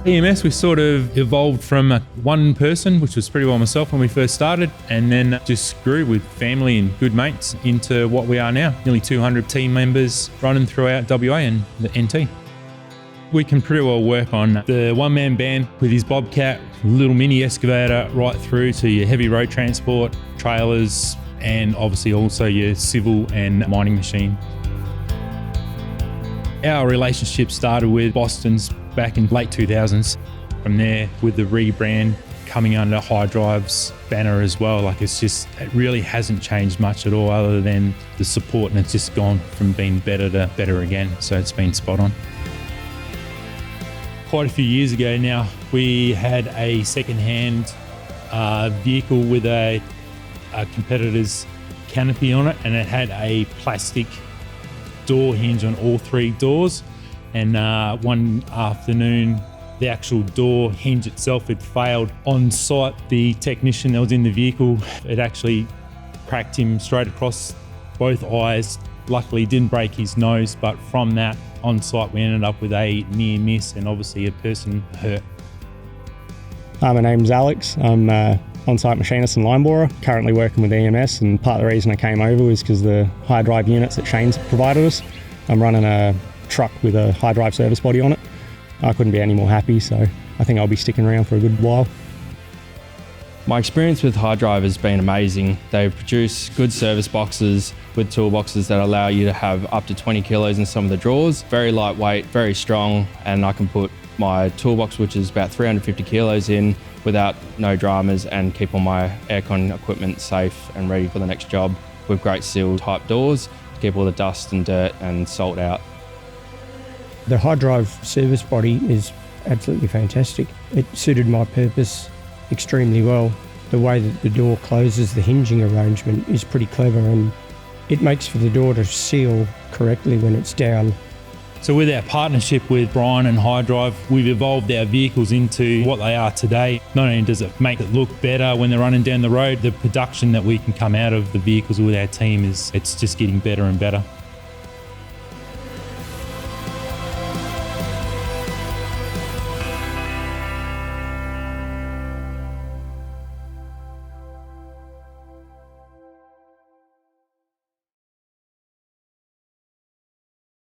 EMS, we sort of evolved from one person, which was pretty well myself when we first started, and then just grew with family and good mates into what we are now. Nearly 200 team members running throughout WA and the NT. We can pretty well work on the one-man band with his bobcat, little mini excavator, right through to your heavy road transport, trailers, and obviously also your civil and mining machine. Our relationship started with Boston's back in late 2000s. From there, with the rebrand coming under High Drive's banner as well, it really hasn't changed much at all other than the support, and it's just gone from being better to better again. So it's been spot on. Quite a few years ago now, we had a second-hand vehicle with a competitor's canopy on it, and it had a plastic door hinge on all three doors. And one afternoon, the actual door hinge itself had failed. On site, the technician that was in the vehicle, it actually cracked him straight across both eyes. Luckily, didn't break his nose, but from that, on site, we ended up with a near miss and obviously a person hurt. Hi, my name's Alex. I'm on-site machinist and line borer, currently working with EMS, and part of the reason I came over was because the high drive units that Shane's provided us. I'm running a truck with a high drive service body on it. I couldn't be any more happy, so I think I'll be sticking around for a good while. My experience with High Drive has been amazing. They produce good service boxes with toolboxes that allow you to have up to 20 kilos in some of the drawers. Very lightweight, very strong, and I can put my toolbox, which is about 350 kilos in, without no dramas, and keep all my aircon equipment safe and ready for the next job with great seal type doors to keep all the dust and dirt and salt out. The High Drive service body is absolutely fantastic. It suited my purpose extremely well. The way that the door closes, the hinging arrangement is pretty clever, and it makes for the door to seal correctly when it's down. So with our partnership with Brian and High Drive, we've evolved our vehicles into what they are today. Not only does it make it look better when they're running down the road, the production that we can come out of the vehicles with our team it's just getting better and better.